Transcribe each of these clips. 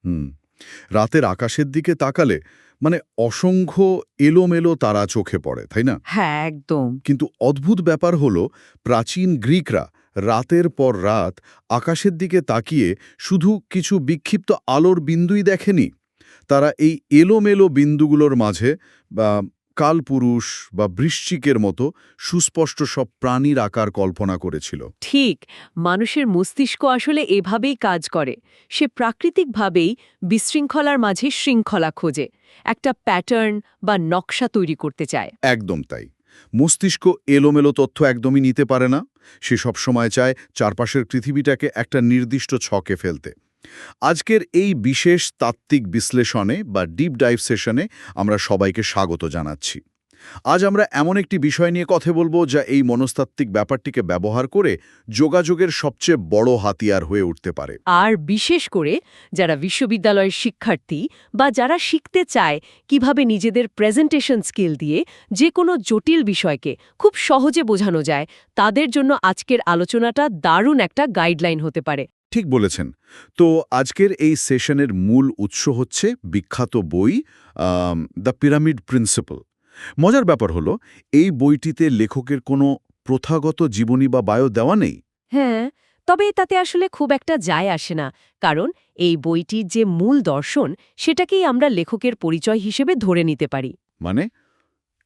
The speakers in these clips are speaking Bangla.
হুম। রাতের আকাশের দিকে তাকালে মানে অসংখ্য এলোমেলো তারা চোখে পড়ে, তাই না? হ্যাঁ, একদম। কিন্তু অদ্ভুত ব্যাপার হলো প্রাচীন গ্রিকরা রাতের পর রাত আকাশের দিকে তাকিয়ে শুধু কিছু বিক্ষিপ্ত আলোর বিন্দুই দেখেনি। তারা এই এলোমেলো বিন্দুগুলোর মাঝে বা কালপুরুষ বা বৃশ্চিকের মতো সুস্পষ্ট সব প্রাণীর আকার কল্পনা করেছিল। ঠিক, মানুষের মস্তিষ্ক আসলে এভাবেই কাজ করে। সে প্রাকৃতিকভাবেই বিশৃঙ্খলার মাঝে শৃঙ্খলা খোঁজে, একটা প্যাটার্ন বা নকশা তৈরি করতে চায়। একদম তাই। মস্তিষ্ক এলোমেলো তথ্য একদমই নিতে পারে না। সে সবসময় চায় চারপাশের পৃথিবীটাকে একটা নির্দিষ্ট ছকে ফেলতে। আজকের এই বিশেষ তাত্ত্বিক বিশ্লেষণে বা ডিপ ডাইভ সেশনে আমরা সবাইকে স্বাগত জানাচ্ছি। আজ আমরা এমন একটি বিষয় নিয়ে কথা বলবো যা এই মনস্তাত্ত্বিক ব্যাপারটিকে ব্যবহার করে যোগাযোগের সবচেয়ে বড় হাতিয়ার হয়ে উঠতে পারে। আর বিশেষ করে যারা বিশ্ববিদ্যালয়ের শিক্ষার্থী বা যারা শিখতে চায় কিভাবে নিজেদের প্রেজেন্টেশন স্কিল দিয়ে যে কোনো জটিল বিষয়কে খুব সহজে বোঝানো যায়, তাদের জন্য আজকের আলোচনাটা দারুণ একটা গাইডলাইন হতে পারে। ঠিক বলেছেন। তো আজকের এই সেশনের মূল উৎস হচ্ছে বিখ্যাত বই দ্য পিরামিড প্রিন্সিপাল। মজার ব্যাপার হলো এই বইটিতে লেখকের কোনো প্রথাগত জীবনী বা বায়ো দেওয়া নেই। হ্যাঁ, তবে তাতে আসলে খুব একটা যায় আসে না, কারণ এই বইটির যে মূল দর্শন সেটাকেই আমরা লেখকের পরিচয় হিসেবে ধরে নিতে পারি। মানে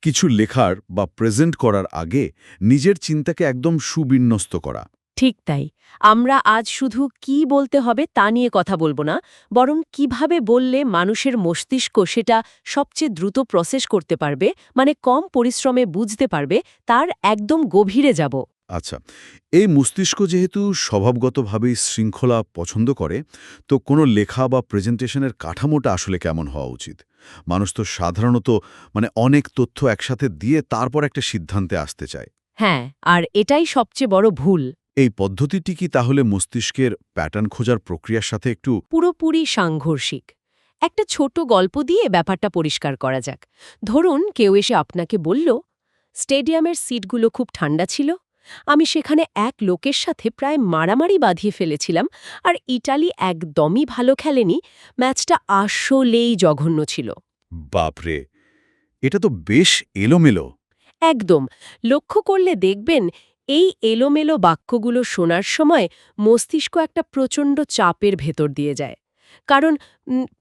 কিছু লেখার বা প্রেজেন্ট করার আগে নিজের চিন্তাকে একদম সুবিন্যস্ত করা। ঠিক তাই, আমরা আজ শুধু কি বলতে হবে তা নিয়ে কথা বলবো না, বরং কিভাবে বললে মানুষের মস্তিষ্ক সেটা সবচেয়ে দ্রুত প্রসেস করতে পারবে, মানে কম পরিশ্রমে বুঝতে পারবে, তার একদম গভীরে যাব। আচ্ছা, এই মস্তিষ্ক যেহেতু স্বভাবগতভাবেই শৃঙ্খলা পছন্দ করে, তো কোনো লেখা বা প্রেজেন্টেশনের কাঠামোটা আসলে কেমন হওয়া উচিত? মানুষ তো সাধারণত অনেক তথ্য একসাথে দিয়ে তারপর একটা সিদ্ধান্তে আসতে চায়। হ্যাঁ, আর এটাই সবচেয়ে বড় ভুল। এই পদ্ধতিটি কি তাহলে মস্তিষ্কের প্যাটার্ন খোঁজার প্রক্রিয়ার সাথে একটু পুরোপুরি সাংঘর্ষিক। একটা ছোট গল্প দিয়ে ব্যাপারটা পরিষ্কার করা যাক। ধরুন কেউ এসে আপনাকে বলল, স্টেডিয়ামের সিটগুলো খুব ঠান্ডা ছিল, আমি সেখানে এক লোকের সাথে প্রায় মারামারি বাঁধিয়ে ফেলেছিলাম, আর ইটালি একদমই ভালো খেলেনি, ম্যাচটা আসলেই জঘন্য ছিল। বাপরে! এটা তো বেশ এলোমেলো। একদম, লক্ষ্য করলে দেখবেন এই এলোমেলো বাক্যগুলো শোনার সময় মস্তিষ্ক একটা প্রচণ্ড চাপের ভেতর দিয়ে যায়। কারণ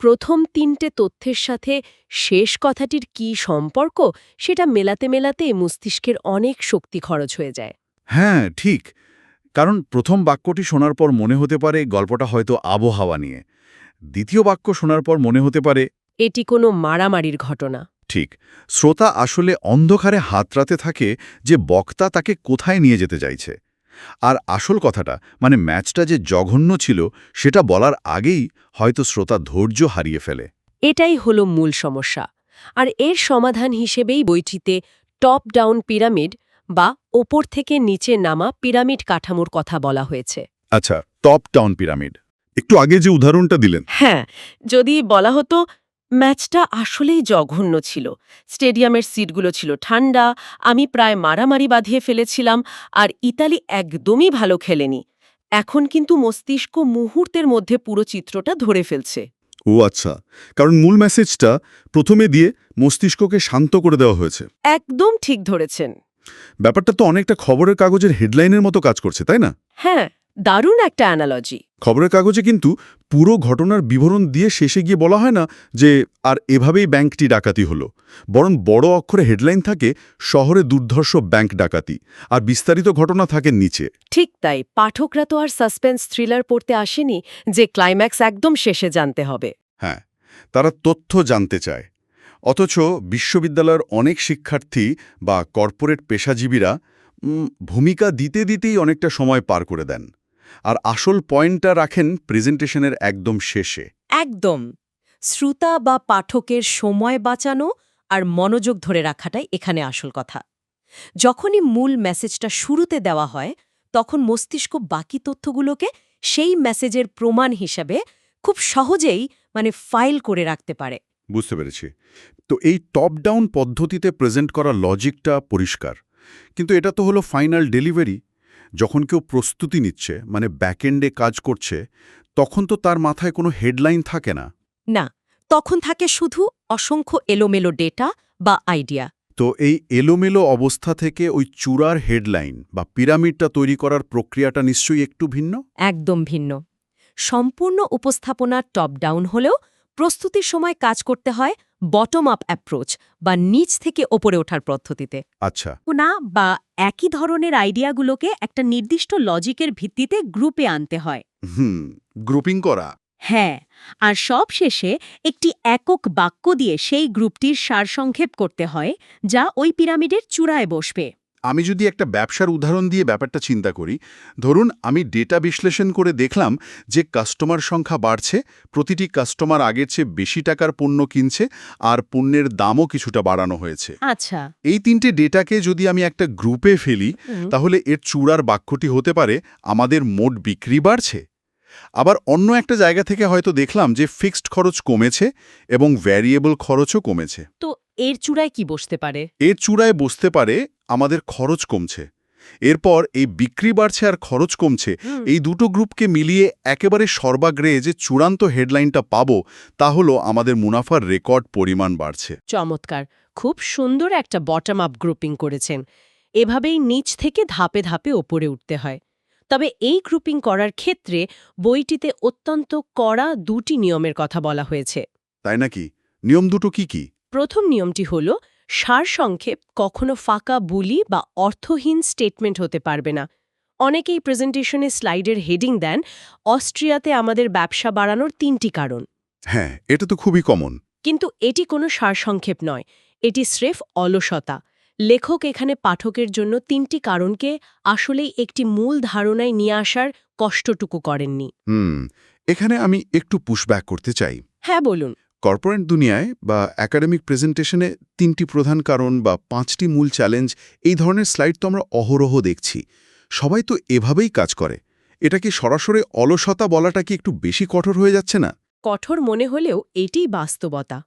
প্রথম তিনটে তথ্যের সাথে শেষ কথাটির কি সম্পর্ক সেটা মেলাতে মেলাতে মস্তিষ্কের অনেক শক্তি খরচ হয়ে যায়। হ্যাঁ, ঠিক। কারণ প্রথম বাক্যটি শোনার পর মনে হতে পারে গল্পটা হয়তো আবহাওয়া নিয়ে। দ্বিতীয় বাক্য শোনার পর মনে হতে পারে এটি কোনো মারামারির ঘটনা। ঠিক। শ্রোতা আসলে অন্ধকারে হাতড়াতে থাকে যে বক্তা তাকে কোথায় নিয়ে যেতে চাইছে। আর আসল কথাটা ম্যাচটা যে জঘন্য ছিল সেটা বলার আগেই হয়তো শ্রোতা ধৈর্য হারিয়ে ফেলে। এটাই হলো মূল সমস্যা। আর এর সমাধান হিসেবেই বইটিতে টপ ডাউন পিরামিড বা ওপর থেকে নিচে নামা পিরামিড কাঠামোর কথা বলা হয়েছে। আচ্ছা, টপ ডাউন পিরামিড। একটু আগে যে উদাহরণটা দিলেন। হ্যাঁ, যদি বলা হতো ম্যাচটা আসলেই জঘন্য ছিল, স্টেডিয়ামের সিটগুলো ছিল ঠান্ডা, আমি প্রায় মারামারি বাঁধিয়ে ফেলেছিলাম, আর ইতালি একদমই ভালো খেলেনি, এখন কিন্তু মস্তিষ্ক মুহূর্তের মধ্যে পুরো চিত্রটা ধরে ফেলছে। ও আচ্ছা, কারণ মূল মেসেজটা প্রথমে দিয়ে মস্তিষ্ককে শান্ত করে দেওয়া হয়েছে। একদম ঠিক ধরেছেন। ব্যাপারটা তো অনেকটা খবরের কাগজের হেডলাইনের মতো কাজ করছে, তাই না? হ্যাঁ, দারুণ একটা অ্যানালজি। খবরের কাগজে কিন্তু পুরো ঘটনার বিবরণ দিয়ে শেষে গিয়ে বলা হয় না যে আর এভাবেই ব্যাংকটি ডাকাতি হলো, বরং বড় অক্ষরে হেডলাইন থাকে শহরে দুর্ধর্ষ ব্যাংক ডাকাতি, আর বিস্তারিত ঘটনা থাকে নিচে। ঠিক তাই, পাঠকরা তো আর সাসপেন্স থ্রিলার পড়তে আসেনি যে ক্লাইম্যাক্স একদম শেষে জানতে হবে। হ্যাঁ, তারা তথ্য জানতে চায়। অথচ বিশ্ববিদ্যালয়ের অনেক শিক্ষার্থী বা কর্পোরেট পেশাজীবীরা ভূমিকা দিতে দিতেই অনেকটা সময় পার করে দেন, আর আসল পয়েন্টটা রাখেন প্রেজেন্টেশনের একদম শেষে। একদম, শ্রোতা বা পাঠকের সময় বাঁচানো আর মনোযোগ ধরে রাখাটাই এখানে আসল কথা। যখনই মূল মেসেজটা শুরুতে দেওয়া হয়, তখন মস্তিষ্ক বাকি তথ্যগুলোকে সেই মেসেজের প্রমাণ হিসাবে খুব সহজেই ফাইল করে রাখতে পারে। বুঝতে পেরেছি। তো এই টপ ডাউন পদ্ধতিতে প্রেজেন্ট করা লজিকটা পরিষ্কার, কিন্তু এটা তো হলো ফাইনাল ডেলিভারি। যখন কেউ প্রস্তুতি নিচ্ছে মানে ব্যাকএন্ডে কাজ করছে তখন তো তার মাথায় কোনো হেডলাইন থাকে না। না, তখন থাকে শুধু অসংখ্য এলোমেলো ডেটা বা আইডিয়া। তো এই এলোমেলো অবস্থা থেকে ওই চূড়ার হেডলাইন বা পিরামিডটা তৈরি করার প্রক্রিয়াটা নিশ্চয়ই একটু ভিন্ন। একদম ভিন্ন। সম্পূর্ণ উপস্থাপনা টপ ডাউন হলেও প্রস্তুতির সময় কাজ করতে হয় বটম আপ অ্যাপ্রোচ বা নিচ থেকে ওপরে ওঠার পদ্ধতিতে। আচ্ছা। না, বা একই ধরনের আইডিয়াগুলোকে একটা নির্দিষ্ট লজিকের ভিত্তিতে গ্রুপে আনতে হয়। গ্রুপিং করা। হ্যাঁ, আর সব শেষে একটি একক বাক্য দিয়ে সেই গ্রুপটির সারসংক্ষেপ করতে হয় যা ওই পিরামিডের চূড়ায় বসবে। আমি যদি একটা ব্যবসার উদাহরণ দিয়ে ব্যাপারটা চিন্তা করি, ধরুন আমি ডেটা বিশ্লেষণ করে দেখলাম যে কাস্টমার সংখ্যা বাড়ছে, প্রতিটি কাস্টমার আগের চেয়ে বেশি টাকার পণ্য কিনছে আর পণ্যের দামও কিছুটা বাড়ানো হয়েছে। আচ্ছা। এই তিনটে ডেটাকে যদি আমি একটা গ্রুপে ফেলি তাহলে এর চূড়ার বাক্যটি হতে পারে আমাদের মোট বিক্রি বাড়ছে। আবার অন্য একটা জায়গা থেকে হয়তো দেখলাম যে ফিক্সড খরচ কমেছে এবং ভ্যারিয়েবল খরচও কমেছে। তো এর চূড়ায় কি বসতে পারে? এর চূড়ায় বসতে পারে আমাদের খরচ কমছে। এরপর এই বিক্রি বাড়ছে আর খরচ কমছে, এই দুটো গ্রুপকে মিলিয়ে একেবারে সর্বাগ্রে যে চূড়ান্ত হেডলাইনটা পাবো তা হলো আমাদের মুনাফার রেকর্ড পরিমাণ বাড়ছে। চমৎকার, খুব সুন্দর একটা বটম আপ গ্রুপিং করেছেন। এভাবেই নিচ থেকে ধাপে ধাপে ওপরে উঠতে হয়। তবে এই গ্রুপিং করার ক্ষেত্রে বইটিতে অত্যন্ত কড়া দুটি নিয়মের কথা বলা হয়েছে। তাই নাকি? নিয়ম দুটো কি কি? প্রথম নিয়মটি হল সারসংক্ষেপ কখনো ফাঁকা বুলি বা অর্থহীন স্টেটমেন্ট হতে পারবে না। অনেকেই প্রেজেন্টেশনে স্লাইডের হেডিং দেন অস্ট্রিয়াতে আমাদের ব্যবসা বাড়ানোর 3টি কারণ। হ্যাঁ, এটা তো খুবই কমন। কিন্তু এটি কোনো সারসংক্ষেপ নয়, এটি স্রেফ অলসতা। লেখক এখানে পাঠকের জন্য 3টি কারণকে আসলেই একটি মূল ধারণায় নিয়ে আসার কষ্টটুকু করেননি। এখানে আমি একটু পুশব্যাক করতে চাই। হ্যাঁ, বলুন। কর্পোরেট দুনিয়ায় বা একাডেমিক প্রেজেন্টেশনে 3টি প্রধান কারণ বা 5টি মূল চ্যালেঞ্জ এই ধরনের স্লাইড তো আমরা অহরহ দেখছি। সবাই তো এভাবেই কাজ করে। এটা কি সরাসরি অলসতা বলাটা কি একটু বেশি কঠোর হয়ে যাচ্ছে না? কঠোর মনে হলেও এটিই বাস্তবতা।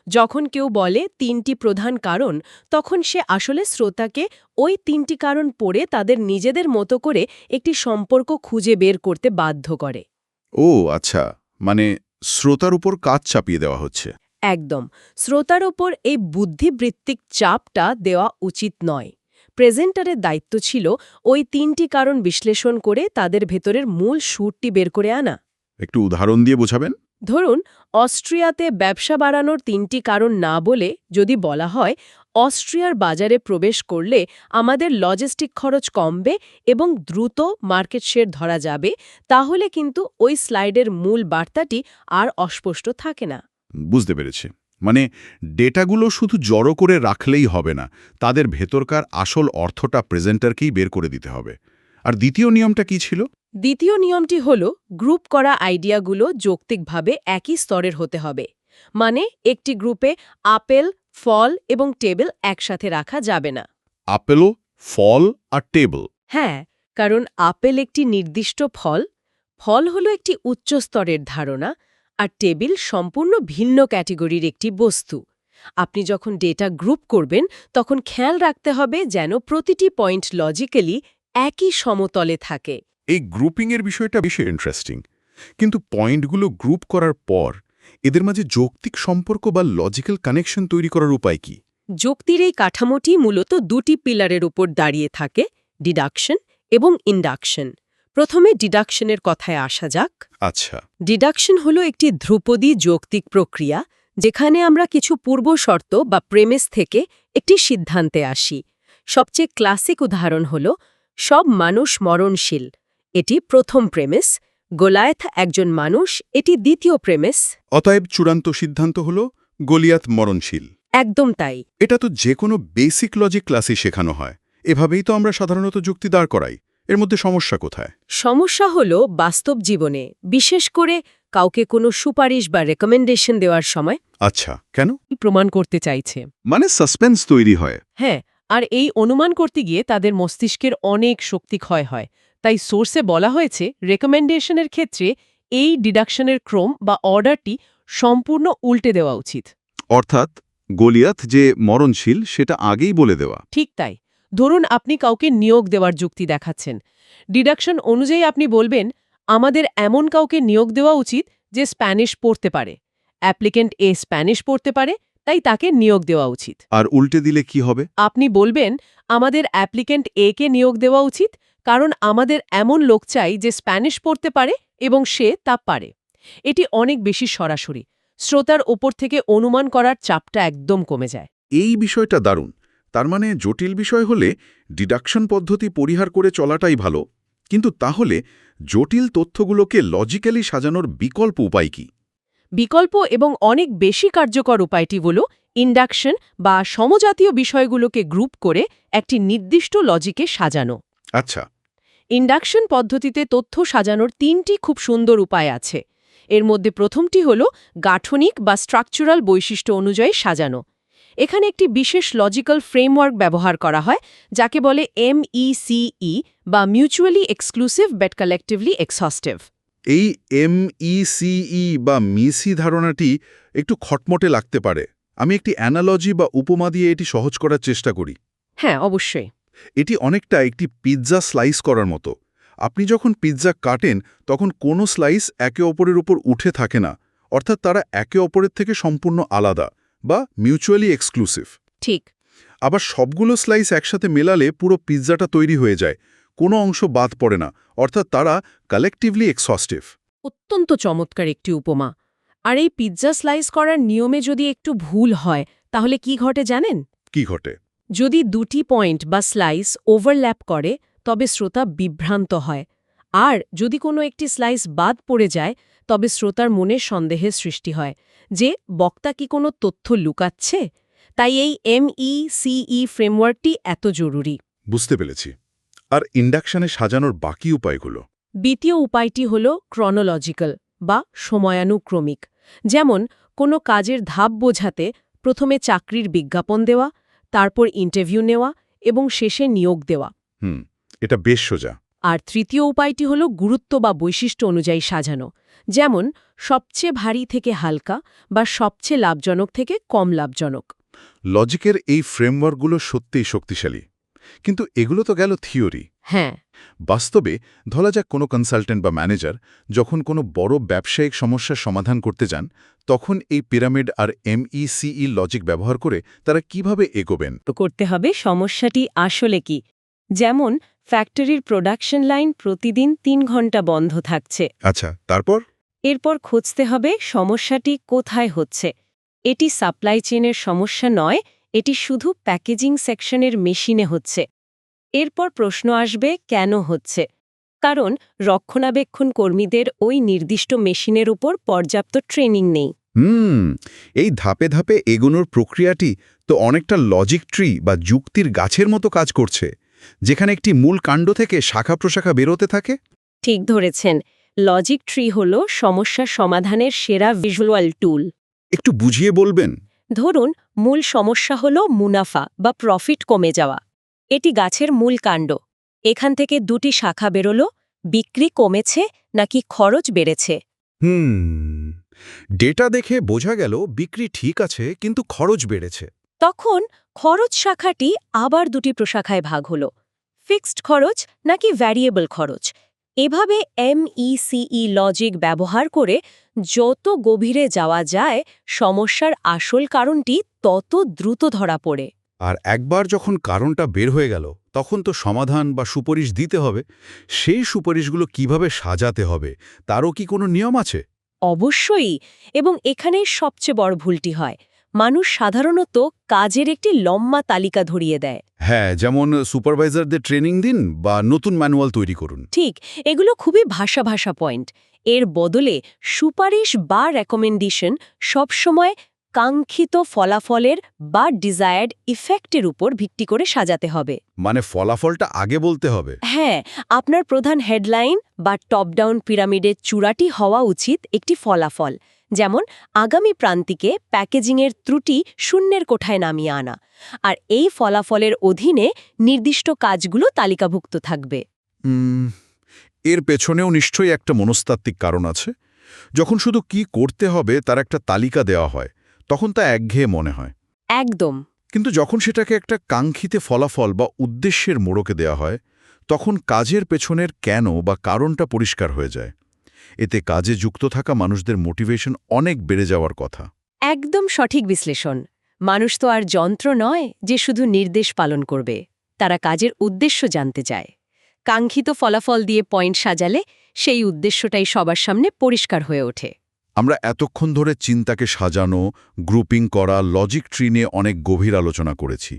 যখন কেউ বলে 3টি প্রধান কারণ, তখন সে আসলে শ্রোতাকে ওই 3টি কারণ পড়ে তাদের নিজেদের মতো করে একটি সম্পর্ক খুঁজে বের করতে বাধ্য করে। ও আচ্ছা, মানে শ্রোতার উপর কাজ চাপিয়ে দেওয়া হচ্ছে। একদম, শ্রোতার ওপর এই বুদ্ধিবৃত্তিক চাপটা দেওয়া উচিত নয়। প্রেজেন্টারের দায়িত্ব ছিল ওই 3টি কারণ বিশ্লেষণ করে তাদের ভেতরের মূল সুরটি বের করে আনা। একটু উদাহরণ দিয়ে বোঝাবেন? ধরুন, অস্ট্রিয়াতে ব্যবসা বাড়ানোর 3টি কারণ না বলে যদি বলা হয় অস্ট্রিয়ার বাজারে প্রবেশ করলে আমাদের লজিস্টিক খরচ কমবে এবং দ্রুত মার্কেট শেয়ার ধরা যাবে, তাহলে কিন্তু ওই স্লাইডের মূল বার্তাটি আর অস্পষ্ট থাকে না। বুঝতে পেরেছি। মানে ডেটাগুলো শুধু জড়ো করে রাখলেই হবে না, তাদের ভেতরকার আসল অর্থটা প্রেজেন্টারকেই বের করে দিতে হবে। আর দ্বিতীয় নিয়মটা কি ছিল? দ্বিতীয় নিয়মটি হল গ্রুপ করা আইডিয়াগুলো যৌক্তিকভাবে একই স্তরের হতে হবে। মানে একটি গ্রুপে আপেল, ফল এবং টেবিল একসাথে রাখা যাবে না। আপেল, ফল আর টেবিল? হ্যাঁ, কারণ আপেল একটি নির্দিষ্ট ফল, ফল হলো একটি উচ্চ স্তরের ধারণা, আর টেবিল সম্পূর্ণ ভিন্ন ক্যাটেগরির একটি বস্তু। আপনি যখন ডেটা গ্রুপ করবেন তখন খেয়াল রাখতে হবে যেন প্রতিটি পয়েন্ট লজিক্যালি একই সমতলে থাকে। এই গ্রুপিংয়ের বিষয়টা বেশি ইন্টারেস্টিং। কিন্তু পয়েন্টগুলো গ্রুপ করার পর এদের মাঝে যৌক্তিক সম্পর্ক বা লজিক্যাল কানেকশন তৈরি করার উপায় কি? যুক্তির এই কাঠামোটি মূলত দুটি পিলারের উপর দাঁড়িয়ে থাকে, ডিডাকশন এবং ইন্ডাকশন। প্রথমে ডিডাকশনের কথায় আসা যাক। আচ্ছা। ডিডাকশন হলো একটি ধ্রুপদী যৌক্তিক প্রক্রিয়া, যেখানে আমরা কিছু পূর্বশর্ত বা প্রেমিস থেকে একটি সিদ্ধান্তে আসি। সবচেয়ে ক্লাসিক উদাহরণ হল সব মানুষ মরণশীল, এটি প্রথম প্রেমিস। গোলায়েথ একজন মানুষ, এটি দ্বিতীয় প্রেমিস। অতএব চূড়ান্ত সিদ্ধান্ত হল গলিয়াত মরণশীল। একদম তাই। এটা তো যে কোনো বেসিক লজিক ক্লাসে শেখানো হয়। এভাবেই তো আমরা সাধারণত যুক্তি দাঁড় করাই। এর মধ্যে সমস্যা কোথায়? সমস্যা হলো বাস্তব জীবনে, বিশেষ করে কাউকে কোনো সুপারিশ বা রেকমেন্ডেশন দেওয়ার সময়। আচ্ছা, কেন? প্রমাণ করতে চাইছে, মানে সাসপেন্স তৈরি হয়। হ্যাঁ, আর এই অনুমান করতে গিয়ে তাদের মস্তিষ্কের অনেক শক্তি ক্ষয় হয়। তাই সোর্সে বলা হয়েছে রেকমেন্ডেশনের ক্ষেত্রে এই ডিডাকশনের ক্রম বা অর্ডারটি সম্পূর্ণ উল্টে দেওয়া উচিত। অর্থাৎ গলিয়াত যে মরণশীল সেটা আগেই বলে দেওয়া। ঠিক তাই। ধরুন আপনি কাউকে নিয়োগ দেওয়ার যুক্তি দেখাচ্ছেন। ডিডাকশন অনুযায়ী আপনি বলবেন, আমাদের এমন কাউকে নিয়োগ দেওয়া উচিত যে স্প্যানিশ পড়তে পারে। অ্যাপ্লিকেন্ট এ স্প্যানিশ পড়তে পারে, তাই তাকে নিয়োগ দেওয়া উচিত। আর উল্টে দিলে কি হবে? আপনি বলবেন, আমাদের অ্যাপ্লিকেন্ট এ কে নিয়োগ দেওয়া উচিত কারণ আমাদের এমন লোক চাই যে স্প্যানিশ পড়তে পারে এবং সে তা পারে। এটি অনেক বেশি সরাসরি। শ্রোতার ওপর থেকে অনুমান করার চাপটা একদম কমে যায়। এই বিষয়টা দারুণ। তার মানে জটিল বিষয় হলে ডিডাকশন পদ্ধতি পরিহার করে চলাটাই ভালো। কিন্তু তাহলে জটিল তথ্যগুলোকে লজিক্যালি সাজানোর বিকল্প উপায় কি? বিকল্প এবং অনেক বেশি কার্যকর উপায়টি হল ইন্ডাকশন বা সমজাতীয় বিষয়গুলোকে গ্রুপ করে একটি নির্দিষ্ট লজিকে সাজানো। আচ্ছা। ইন্ডাকশন পদ্ধতিতে তথ্য সাজানোর 3টি খুব সুন্দর উপায় আছে। এর মধ্যে প্রথমটি হল গাঠনিক বা স্ট্রাকচারাল বৈশিষ্ট্য অনুযায়ী সাজানো। এখানে একটি বিশেষ লজিক্যাল ফ্রেমওয়ার্ক ব্যবহার করা হয়, যাকে বলে MECE বা মিউচুয়ালি এক্সক্লুসিভ বাট কালেক্টিভলি এক্সহস্টিভ। এই MECE বা মিসি ধারণাটি একটু খটমটে লাগতে পারে। আমি একটি অ্যানালজি বা উপমা দিয়ে এটি সহজ করার চেষ্টা করি। হ্যাঁ, অবশ্যই। এটি অনেকটা একটি পিৎজা স্লাইস করার মতো। আপনি যখন পিৎজা কাটেন তখন কোনো স্লাইস একে অপরের উপর উঠে থাকে না, অর্থাৎ তারা একে অপরের থেকে সম্পূর্ণ আলাদা বা মিউচুয়ালি এক্সক্লুসিভ। ঠিক। আবার সবগুলো স্লাইস একসাথে মেলালে পুরো পিৎজাটা তৈরি হয়ে যায়, কোনো অংশ বাদ পড়ে না, অর্থাৎ তারা কালেকটিভলি এক্সহস্টিভ। অত্যন্ত চমৎকার একটি উপমা। আর এই পিৎজা স্লাইস করার নিয়মে যদি একটু ভুল হয়, তাহলে কি ঘটে জানেন? কি ঘটে? যদি দুটি পয়েন্ট বা স্লাইস ওভারল্যাপ করে, তবে শ্রোতা বিভ্রান্ত হয়। আর যদি কোনো একটি স্লাইস বাদ পড়ে যায়, তবে শ্রোতার মনে সন্দেহের সৃষ্টি হয় যে বক্তা কি কোনো তথ্য লুকাচ্ছে। তাই এই MECE ফ্রেমওয়ার্কটি এত জরুরি। বুঝতে পেরেছি। আর ইন্ডাকশনে সাজানোর বাকি উপায়গুলো? দ্বিতীয় উপায়টি হল ক্রনোলজিক্যাল বা সময়ানুক্রমিক। যেমন কোনো কাজের ধাপ বোঝাতে প্রথমে চাকরির বিজ্ঞাপন দেওয়া, তারপর ইন্টারভিউ নেওয়া এবং শেষে নিয়োগ দেওয়া। এটা বেশ সোজা। আর তৃতীয় উপায়টি হল গুরুত্ব বা বৈশিষ্ট্য অনুযায়ী সাজানো। যেমন সবচেয়ে ভারী থেকে হালকা বা সবচেয়ে লাভজনক থেকে কম লাভজনক। লজিকের এই ফ্রেমওয়ার্কগুলো সত্যিই শক্তিশালী। কিন্তু এগুলো তো গেল থিওরি। হ্যাঁ। বাস্তবে ধরা যাক কোনো কনসালটেন্ট বা ম্যানেজার যখন কোনো বড় ব্যবসায়িক সমস্যার সমাধান করতে যান, তখন এই পিরামিড আর MECE লজিক ব্যবহার করে তারা কিভাবে এগোবেন? করতে হবে সমস্যাটি আসলে কি। যেমন ফ্যাক্টরির প্রোডাকশন লাইন প্রতিদিন 3 ঘন্টা বন্ধ থাকছে। আচ্ছা, তারপর? এরপর খুঁজতে হবে সমস্যাটি কোথায় হচ্ছে। এটি সাপ্লাই চেনের সমস্যা নয়, এটি শুধু প্যাকেজিং সেকশনের মেশিনে হচ্ছে। এরপর প্রশ্ন আসবে কেন হচ্ছে। কারণ রক্ষণাবেক্ষণ কর্মীদের ওই নির্দিষ্ট মেশিনের উপর পর্যাপ্ত ট্রেনিং নেই। এই ধাপে ধাপে এগোনোর প্রক্রিয়াটি তো অনেকটা লজিক ট্রি বা যুক্তির গাছের মতো কাজ করছে, যেখানে একটি মূল কাণ্ড থেকে শাখা প্রশাখা বেরোতে থাকে। ঠিক ধরেছেন। লজিক ট্রি হল সমস্যা সমাধানের সেরা ভিজুয়াল টুল। একটু বুঝিয়ে বলবেন? ধরুন মূল সমস্যা হল মুনাফা বা প্রফিট কমে যাওয়া। এটি গাছের মূল কাণ্ড। এখান থেকে দুটি শাখা বেরোলো, বিক্রি কমেছে নাকি খরচ বেড়েছে। ডেটা দেখে বোঝা গেল বিক্রি ঠিক আছে কিন্তু খরচ বেড়েছে। তখন খরচ শাখাটি আবার দুটি প্রশাখায় ভাগ হল, ফিক্সড খরচ নাকি ভ্যারিয়েবল খরচ। এভাবে MECE লজিক ব্যবহার করে যত গভীরে যাওয়া যায়, সমস্যার আসল কারণটি তত দ্রুত ধরা পড়ে। আর একবার যখন কারণটা বের হয়ে গেল, তখন তো সমাধান বা সুপারিশ দিতে হবে। সেই সুপারিশগুলো কিভাবে সাজাতে হবে, তারও কি কোনো নিয়ম আছে? অবশ্যই। এবং এখানেই সবচেয়ে বড় ভুলটি হয়। মানুষ সাধারণত কাজের একটি লম্বা তালিকা ধরিয়ে দেয়। হ্যাঁ, যেমন সুপারভাইজারদের ট্রেনিং দিন বা নতুন ম্যানুয়াল তৈরি করুন। ঠিক, এগুলো খুবই ভাষা পয়েন্ট। এর বদলে সুপারিশ বা রেকমেন্ডেশন সবসময় কাঙ্ক্ষিত ফলাফলের বা ডিজায়ার্ড ইফেক্টের উপর ভিত্তি করে সাজাতে হবে। মানে ফলাফলটা আগে বলতে হবে। হ্যাঁ, আপনার প্রধান হেডলাইন বা টপ ডাউন পিরামিডের চূড়াটি হওয়া উচিত একটি ফলাফল। যেমন আগামী প্রান্তিকে প্যাকেজিংয়ের ত্রুটি শূন্যের কোঠায় নামিয়ে আনা। আর এই ফলাফলের অধীনে নির্দিষ্ট কাজগুলো তালিকাভুক্ত থাকবে। এর পেছনেও নিশ্চয়ই একটা মনস্তাত্ত্বিক কারণ আছে। যখন শুধু কি করতে হবে তার একটা তালিকা দেওয়া হয়, তখন তা একঘেয়ে মনে হয়। একদম। কিন্তু যখন সেটাকে একটা কাঙ্ক্ষিত ফলাফল বা উদ্দেশ্যের মোড়কে দেয়া হয় তখন কাজের পেছনের কেন বা কারণটা পরিষ্কার হয়ে যায়। এতে কাজে যুক্ত থাকা মানুষদের মোটিভেশন অনেক বেড়ে যাওয়ার কথা। একদম সঠিক বিশ্লেষণ। মানুষ তো আর যন্ত্র নয় যে শুধু নির্দেশ পালন করবে, তারা কাজের উদ্দেশ্য জানতে চায়। কাঙ্ক্ষিত ফলাফল দিয়ে পয়েন্ট সাজালে সেই উদ্দেশ্যটাই সবার সামনে পরিষ্কার হয়ে ওঠে। আমরা এতক্ষণ ধরে চিন্তাকে সাজানো, গ্রুপিং করা, লজিক ট্রি নিয়ে অনেক গভীর আলোচনা করেছি।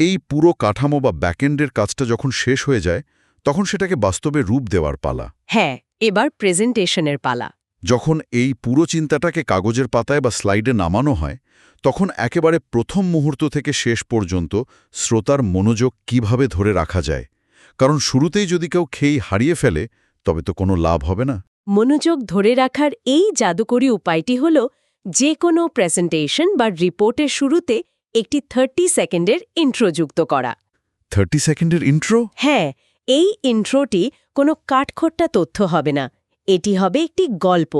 এই পুরো কাঠামো বা ব্যাকএন্ডের কাজটা যখন শেষ হয়ে যায় তখন সেটাকে বাস্তবে রূপ দেওয়ার পালা। হ্যাঁ, এবার প্রেজেন্টেশনের পালা। যখন এই পুরো চিন্তাটাকে কাগজের পাতায় বা স্লাইডে নামানো হয় তখন একেবারে প্রথম মুহূর্ত থেকে শেষ পর্যন্ত শ্রোতার মনোযোগ কিভাবে ধরে রাখা যায়, কারণ শুরুতেই যদি কেউ খেই হারিয়ে ফেলে তবে তো কোনো লাভ হবে না। মনোযোগ ধরে রাখার এই জাদুকরী উপায়টি হল যে কোনো প্রেজেন্টেশন বা রিপোর্টের শুরুতে একটি 30 সেকেন্ডের ইন্ট্রো যুক্ত করা। 30 সেকেন্ডের ইন্ট্রো? হ্যাঁ, এই ইন্ট্রোটি কোনো কাঠখোট্টা তথ্য হবে না, এটি হবে একটি গল্প।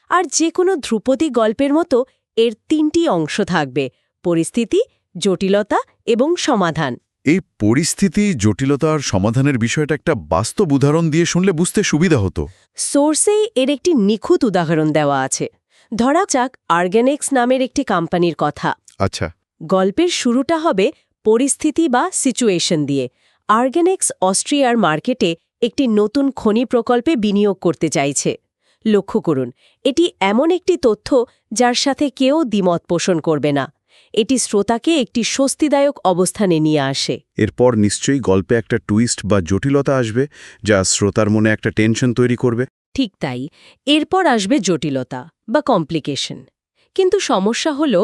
আর যে কোনো ধ্রুপদী গল্পের মতো এর 3টি অংশ থাকবে: পরিস্থিতি, জটিলতা এবং সমাধান। এই পরিস্থিতি, জটিলতা আর সমাধানের বিষয়টা একটা বাস্তব উদাহরণ দিয়ে শুনলে বুঝতে সুবিধা হতো। সোর্সেই এর একটি নিখুঁত উদাহরণ দেওয়া আছে। ধরা যাক অর্গানিক্স নামের একটি কোম্পানির কথা। আচ্ছা। গল্পের শুরুটা হবে পরিস্থিতি বা সিচুয়েশন দিয়ে। অর্গানিক্স অস্ট্রিয়ার মার্কেটে একটি নতুন খনি প্রকল্পে বিনিয়োগ করতে চাইছে। লক্ষ্য করুন, এটি এমন একটি তথ্য যার সাথে কেউ দ্বিমত পোষণ করবে না। এটি শ্রোতাকে একটি স্বস্তিদায়ক অবস্থানে নিয়ে আসে। এরপর নিশ্চয়ই গল্পে একটা টুইস্ট বা জটিলতা আসবে যা শ্রোতার মনে একটা টেনশন তৈরি করবে। ঠিক তাই, এরপর আসবে জটিলতা বা কমপ্লিকেশন। কিন্তু সমস্যা হল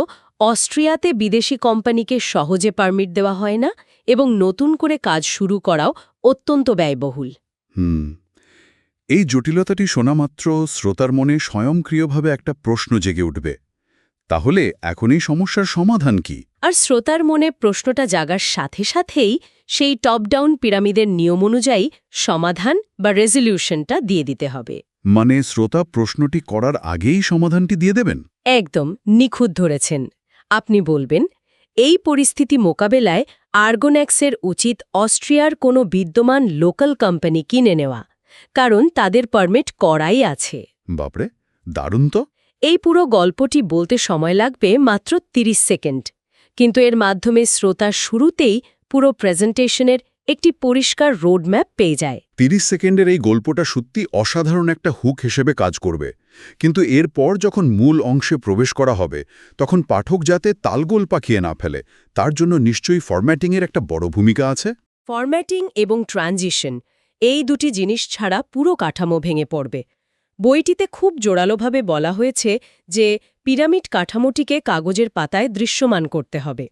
অস্ট্রিয়াতে বিদেশি কোম্পানিকে সহজে পারমিট দেওয়া হয় না এবং নতুন করে কাজ শুরু করাও অত্যন্ত ব্যয়বহুল। এই জটিলতাটি শোনা মাত্র শ্রোতার মনে স্বয়ংক্রিয়ভাবে একটা প্রশ্ন জেগে উঠবে, তাহলে এখন এই সমস্যার সমাধান কি? আর শ্রোতার মনে প্রশ্নটা জাগার সাথে সাথেই সেই টপ ডাউন পিরামিডের নিয়ম অনুযায়ী সমাধান বা রেজলিউশনটা দিয়ে দিতে হবে। মানে শ্রোতা প্রশ্নটি করার আগেই সমাধানটি দিয়ে দেবেন? একদম নিখুঁত ধরেছেন। আপনি বলবেন, এই পরিস্থিতি মোকাবেলায় আর্গোন্যাক্সের উচিত অস্ট্রিয়ার কোনো বিদ্যমান লোকাল কোম্পানি কিনে নেওয়া, কারণ তাদের পারমিট করাই আছে। বাপরে, দারুণ তো! এই পুরো গল্পটি বলতে সময় লাগবে মাত্র 30 সেকেন্ড, কিন্তু এর মাধ্যমে শ্রোতা শুরুতেই পুরো প্রেজেন্টেশনের একটি পরিষ্কার রোডম্যাপ পেয়ে যায়। 30 সেকেন্ডের এই গল্পটা সত্যি অসাধারণ একটা হুক হিসেবে কাজ করবে, কিন্তু এরপর যখন মূল অংশে প্রবেশ করা হবে তখন পাঠক যাতে তালগোল পাকিয়ে না ফেলে তার জন্য নিশ্চয়ই ফরম্যাটিংয়ের একটা বড় ভূমিকা আছে। ফরম্যাটিং এবং ট্রানজিশন, এই দুটি জিনিস ছাড়া পুরো কাঠামো ভেঙে পড়বে। বইটিতে খুব জোরালোভাবে বলা হয়েছে যে পিরামিড কাঠামোটিকে কাগজের পাতায় দৃশ্যমান করতে হবে।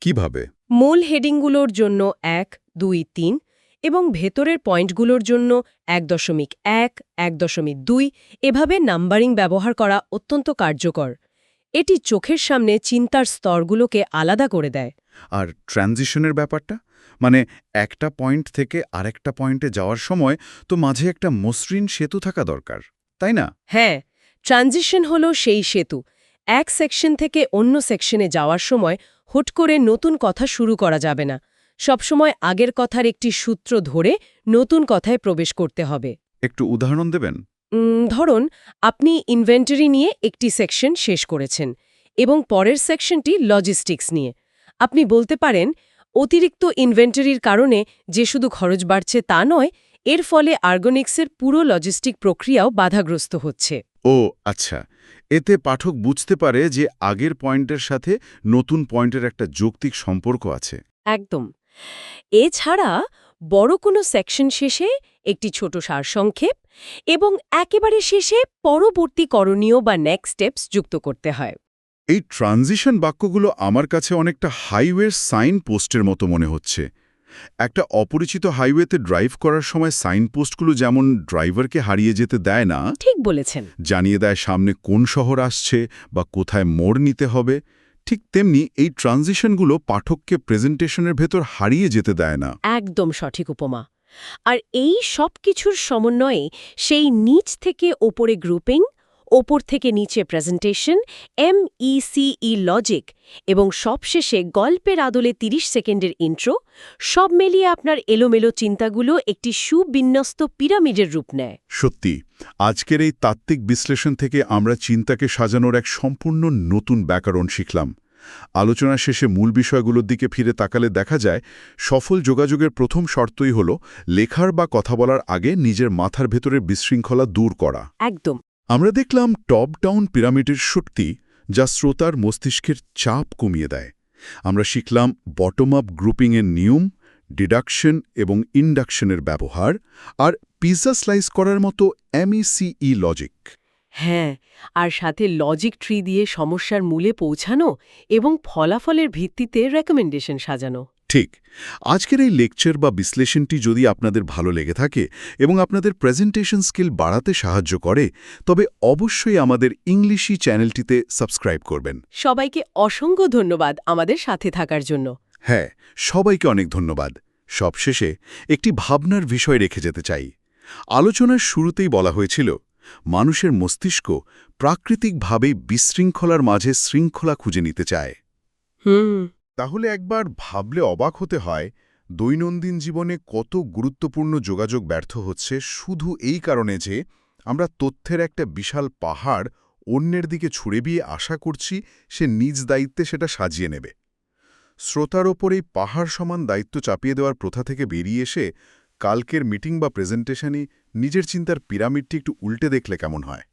কিভাবে? মূল হেডিংগুলোর জন্য 1, 2, 3 এবং ভেতরের পয়েন্টগুলোর জন্য 1.1, 1.2 এভাবে নাম্বারিং ব্যবহার করা অত্যন্ত কার্যকর। এটি চোখের সামনে চিন্তার স্তরগুলোকে আলাদা করে দেয়। আর ট্রানজিশনের ব্যাপারটা, মানে একটা পয়েন্ট থেকে আরেকটা পয়েন্টে যাওয়ার সময় তো মাঝে একটা মসৃণ সেতু থাকা দরকার, তাই না? হ্যাঁ, ট্রানজিশন হলো সেই সেতু। এক সেকশন থেকে অন্য সেকশনে যাওয়ার সময় হুট করে নতুন কথা শুরু করা যাবে না। সবসময় আগের কথার একটি সূত্র ধরে নতুন কথায় প্রবেশ করতে হবে। একটু উদাহরণ দেবেন? ধরুন, আপনি ইনভেন্টরি নিয়ে একটি সেকশন শেষ করেছেন এবং পরের সেকশনটি লজিস্টিক্স নিয়ে। আপনি বলতে পারেন, অতিরিক্ত ইনভেন্টরির কারণে যে শুধু খরচ বাড়ছে তা নয়, এর ফলে আর্গোনিক্সের পুরো লজিস্টিক প্রক্রিয়াও বাধাগ্রস্ত হচ্ছে। ও আচ্ছা, এতে পাঠক বুঝতে পারে যে আগের পয়েন্টের সাথে নতুন পয়েন্টের একটা যৌক্তিক সম্পর্ক আছে। একদম। এছাড়া বড় কোনো সেকশন শেষে একটি ছোট সারসংক্ষেপ এবং একেবারে শেষে পরবর্তী করণীয় বা নেক্সট স্টেপস যুক্ত করতে হয়। এই ট্রানজিশন বাক্যগুলো আমার কাছে অনেকটা হাইওয়ের সাইন পোস্টের মতো মনে হচ্ছে। একটা অপরিচিত হাইওয়েতে ড্রাইভ করার সময় সাইন পোস্টগুলো যেমন ড্রাইভারকে হারিয়ে যেতে দেয় না, ঠিক বলেছেন, জানিয়ে দেয় সামনে কোন শহর আসছে বা কোথায় মোড় নিতে হবে, ঠিক তেমনি এই ট্রানজিশনগুলো পাঠককে প্রেজেন্টেশনের ভেতর হারিয়ে যেতে দেয় না। একদম সঠিক উপমা। আর এই সব কিছুর সমন্বয়ে সেই নিচ থেকে ওপরে গ্রুপিং ওপর থেকে নিচে প্রেজেন্টেশন, MECE লজিক এবং সবশেষে গল্পের আদলে 30 সেকেন্ডের ইন্ট্রো, সব মিলিয়ে আপনার এলোমেলো চিন্তাগুলো একটি সুবিন্যস্ত পিরামিডের রূপ নেয়। সত্যি, আজকের এই তাত্ত্বিক বিশ্লেষণ থেকে আমরা চিন্তাকে সাজানোর এক সম্পূর্ণ নতুন ব্যাকরণ শিখলাম। আলোচনা শেষে মূল বিষয়গুলোর দিকে ফিরে তাকালে দেখা যায় সফল যোগাযোগের প্রথম শর্তই হল লেখার বা কথা বলার আগে নিজের মাথার ভেতরের বিশৃঙ্খলা দূর করা। একদম। আমরা দেখলাম টপ ডাউন পিরামিডের শক্তি, যা শ্রোতার মস্তিষ্কের চাপ কমিয়ে দেয়। আমরা শিখলাম বটম আপ গ্রুপিংয়ের নিয়ম, ডিডাকশন এবং ইন্ডাকশনের ব্যবহার, আর পিৎজা স্লাইস করার মতো MECE লজিক। হ্যাঁ, আর সাথে লজিক ট্রি দিয়ে সমস্যার মূলে পৌঁছানো এবং ফলাফলের ভিত্তিতে রেকমেন্ডেশন সাজানো। ঠিক। আজকের এই লেকচার বা বিশ্লেষণটি যদি আপনাদের ভালো লেগে থাকে এবং আপনাদের প্রেজেন্টেশন স্কিল বাড়াতে সাহায্য করে, তবে অবশ্যই আমাদের ইংলিশি চ্যানেলটিতে সাবস্ক্রাইব করবেন। সবাইকে অসংখ্য ধন্যবাদ আমাদের সাথে থাকার জন্য। হ্যাঁ, সবাইকে অনেক ধন্যবাদ। সবশেষে একটি ভাবনার বিষয় রেখে যেতে চাই। আলোচনার শুরুতেই বলা হয়েছিল, মানুষের মস্তিষ্ক প্রাকৃতিকভাবেই বিশৃঙ্খলার মাঝে শৃঙ্খলা খুঁজে নিতে চায়। তাহলে একবার ভাবলে অবাক হতে হয়, দৈনন্দিন জীবনে কত গুরুত্বপূর্ণ যোগাযোগ ব্যর্থ হচ্ছে শুধু এই কারণে যে আমরা তথ্যের একটা বিশাল পাহাড় অন্যের দিকে ছুড়ে দিয়ে আশা করছি সে নিজ দায়িত্বে সেটা সাজিয়ে নেবে। শ্রোতার ওপর এই পাহাড় সমান দায়িত্ব চাপিয়ে দেওয়ার প্রথা থেকে বেরিয়ে এসে কালকের মিটিং বা প্রেজেন্টেশনে নিজের চিন্তার পিরামিডটি একটু উল্টে দেখলে কেমন হয়?